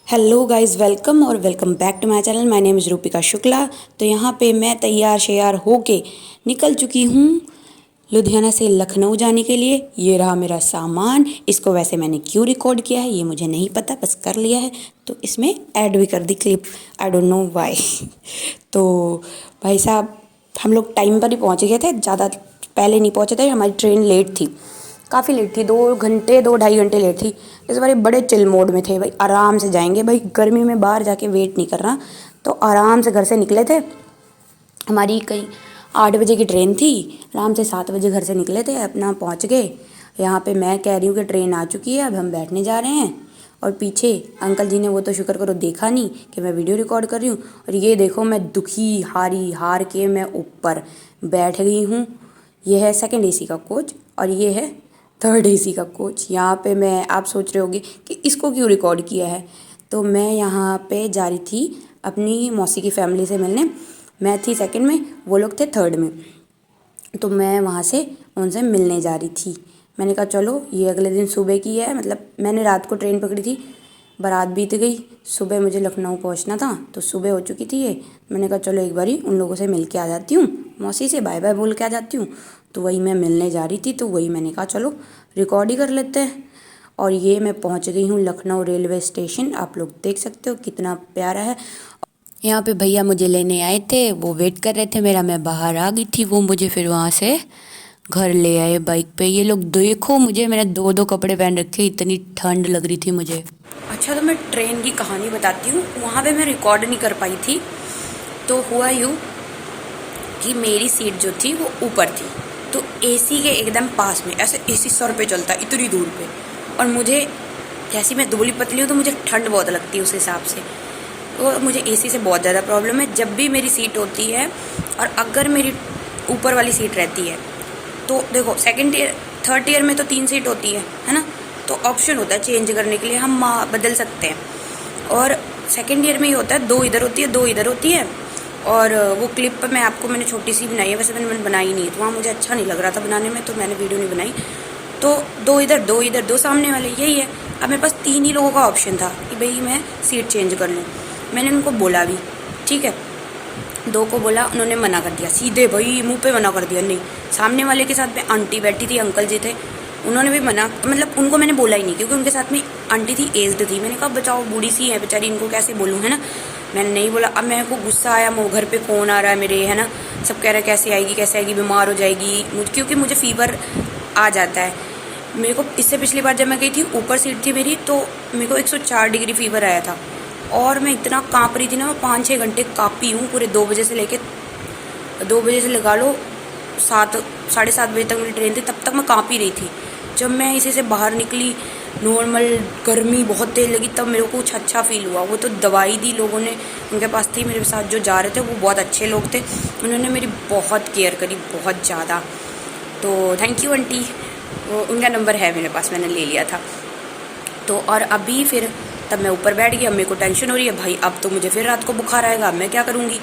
Hello guys, welcome और welcome back to my channel. My name is Rupika Shukla. तो यहाँ पे मैं तैयार शेयार होके निकल चुकी हूँ लुधियाना से लखनऊ जाने के लिए। ये रहा मेरा सामान। इसको वैसे मैंने क्यों रिकॉर्ड किया है ये मुझे नहीं पता, बस कर लिया है। तो इसमें ऐड भी कर दी clip, I don't know why. तो भाई साहब, हम लोग टाइम पर ही पहुँच गए थे, ज़्यादा पहले नहीं पहुँचे थे। हमारी ट्रेन लेट थी, काफ़ी लेट थी, 2 घंटे 2 ढाई घंटे लेट थी। इस बार बड़े चिल मोड में थे भाई, आराम से जाएंगे भाई, गर्मी में बाहर जाके वेट नहीं करना। तो आराम से घर से निकले थे। हमारी कई 8 बजे की ट्रेन थी, आराम से 7 बजे घर से निकले थे, अपना पहुंच गए। यहाँ पे मैं कह रही हूँ कि ट्रेन आ चुकी है, अब हम बैठने जा रहे हैं। और पीछे अंकल जी ने, वो तो शुक्र करो देखा नहीं कि मैं वीडियो रिकॉर्ड कर रही हूँ। और ये देखो, मैं दुखी हार के मैं ऊपर बैठ गई हूँ। ये है सेकंड एसी का कोच और ये है थर्ड एसी का कोच। यहाँ पे आप सोच रहे होगे कि इसको क्यों रिकॉर्ड किया है। तो मैं यहाँ पे जा रही थी अपनी मौसी की फैमिली से मिलने। मैं थी सेकंड में, वो लोग थे थर्ड में। तो मैं वहाँ से उनसे मिलने जा रही थी। मैंने कहा चलो, ये अगले दिन सुबह की है, मतलब मैंने रात को ट्रेन पकड़ी थी, बारात बीत गई, सुबह मुझे लखनऊ पहुँचना था, तो सुबह हो चुकी थी ये। मैंने कहा चलो एक बारी उन लोगों से मिल के आ जाती हूँ, मौसी से बाय बाय बोल के आ जाती हूँ। तो वही मैं मिलने जा रही थी, तो वही मैंने कहा चलो रिकॉर्ड ही कर लेते हैं। और ये मैं पहुँच गई हूँ लखनऊ रेलवे स्टेशन। आप लोग देख सकते हो कितना प्यारा है। यहाँ पे भैया मुझे लेने आए थे, वो वेट कर रहे थे मेरा, मैं बाहर आ गई थी, वो मुझे फिर वहाँ से घर ले आए बाइक पे। ये लोग देखो मुझे, मैंने 2 कपड़े पहन रखे, इतनी ठंड लग रही थी मुझे। अच्छा, तो मैं ट्रेन की कहानी बताती हूँ। वहाँ पे मैं रिकॉर्ड नहीं कर पाई थी। तो हुआ यूँ कि मेरी सीट जो थी वो ऊपर थी, तो एसी के एकदम पास में, ऐसे एसी सर पे चलता है इतनी दूर पे। और मुझे, जैसी मैं दुबली पतली हूँ तो मुझे ठंड बहुत लगती है उस हिसाब से। तो मुझे एसी से बहुत ज़्यादा प्रॉब्लम है। जब भी मेरी सीट होती है और अगर मेरी ऊपर वाली सीट रहती है, तो देखो सेकंड ईयर थर्ड ईयर में तो 3 सीट होती है ना, तो ऑप्शन होता है चेंज करने के लिए, हम बदल सकते हैं। और सेकंड ईयर में ही होता है, 2 इधर होती है 2 इधर होती है। और वो क्लिप पर मैंने छोटी सी बनाई है, वैसे मैंने बनाई नहीं, तो वहाँ मुझे अच्छा नहीं लग रहा था बनाने में, तो मैंने वीडियो नहीं बनाई। तो 2 इधर 2 इधर 2 सामने वाले, यही है। अब मेरे पास 3 ही लोगों का ऑप्शन था कि भाई मैं सीट चेंज कर लूँ। मैंने उनको बोला भी, ठीक है, 2 को बोला, उन्होंने मना कर दिया सीधे, भाई मुंह पे मना कर दिया। नहीं, सामने वाले के साथ में आंटी बैठी थी, अंकल जी थे, उन्होंने भी मना, मतलब उनको मैंने बोला ही नहीं, क्योंकि उनके साथ में आंटी थी, एज्ड थी। मैंने कहा बचाओ, बूढ़ी सी है बेचारी, इनको कैसे बोलूँ, है ना। मैंने नहीं बोला। अब मेरे को गुस्सा आया, वो घर पे फ़ोन आ रहा है मेरे, है ना, सब कह रहे कैसे आएगी, बीमार हो जाएगी, क्योंकि मुझे फीवर आ जाता है। मेरे को इससे पिछली बार जब मैं गई थी, ऊपर सीट थी मेरी, तो मेरे को 104 डिग्री फीवर आया था। और मैं इतना काँप रही थी ना, मैं 5-6 घंटे काँपी हूँ पूरे। 2 बजे से लेके 2 बजे से लगा लो 7 साढ़े 7 बजे तक मेरी ट्रेन थी, तब तक मैं काँप ही रही थी। जब मैं इसी से बाहर निकली, नॉर्मल गर्मी बहुत तेज लगी, तब मेरे को कुछ अच्छा फील हुआ। वो तो दवाई दी लोगों ने, उनके पास थी, मेरे साथ जो जा रहे थे वो बहुत अच्छे लोग थे, उन्होंने मेरी बहुत केयर करी, बहुत ज़्यादा। तो थैंक यू आंटी, उनका नंबर है मेरे पास, मैंने ले लिया था। तो और अभी फिर तब मैं ऊपर बैठ गई। अब मेरे को टेंशन हो रही है भाई, अब तो मुझे फिर रात को बुखार आएगा, अब मैं क्या करूँगी।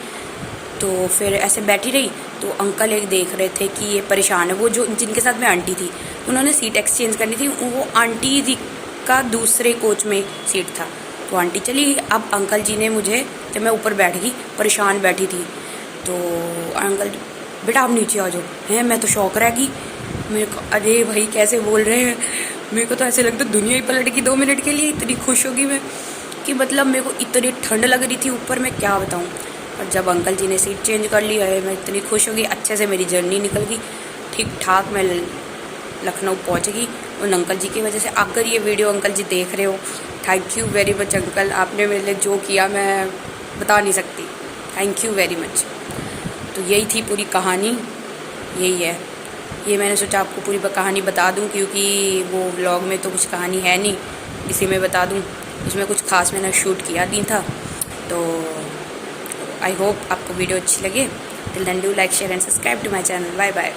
तो फिर ऐसे बैठी रही, तो अंकल एक देख रहे थे कि ये परेशान है, वो जो जिनके साथ में आंटी थी, उन्होंने सीट एक्सचेंज करनी थी, वो आंटी जी का दूसरे कोच में सीट था, तो आंटी चली गई। अब अंकल जी ने मुझे, जब मैं ऊपर बैठ गई, परेशान बैठी थी, तो अंकल, बेटा आप नीचे आ जाओ। हैं, मैं तो शौक रह गई। मेरे को, अरे भाई कैसे बोल रहे हैं, मेरे को तो ऐसे लगता दुनिया ही पलट गई 2 मिनट के लिए। इतनी खुश होगी मैं कि मतलब मेरे को इतनी ठंड लग रही थी ऊपर, मैं क्या बताऊँ। और जब अंकल जी ने सीट चेंज कर ली है, मैं इतनी खुश हो गई, अच्छे से मेरी जर्नी निकल गई, ठीक ठाक मैं लखनऊ पहुंच गई उन अंकल जी की वजह से। अगर ये वीडियो अंकल जी देख रहे हो, thank you very much uncle, आपने मेरे लिए जो किया मैं बता नहीं सकती, थैंक यू वेरी मच। तो यही थी पूरी कहानी, यही है। ये मैंने सोचा आपको पूरी कहानी बता दूं, क्योंकि वो व्लॉग में तो कुछ कहानी है नहीं, इसी में बता दूं। इसमें कुछ खास मैंने शूट किया नहीं था। तो आई होप आपको वीडियो अच्छी लगे। Till then do like share and subscribe to my channel. Bye bye.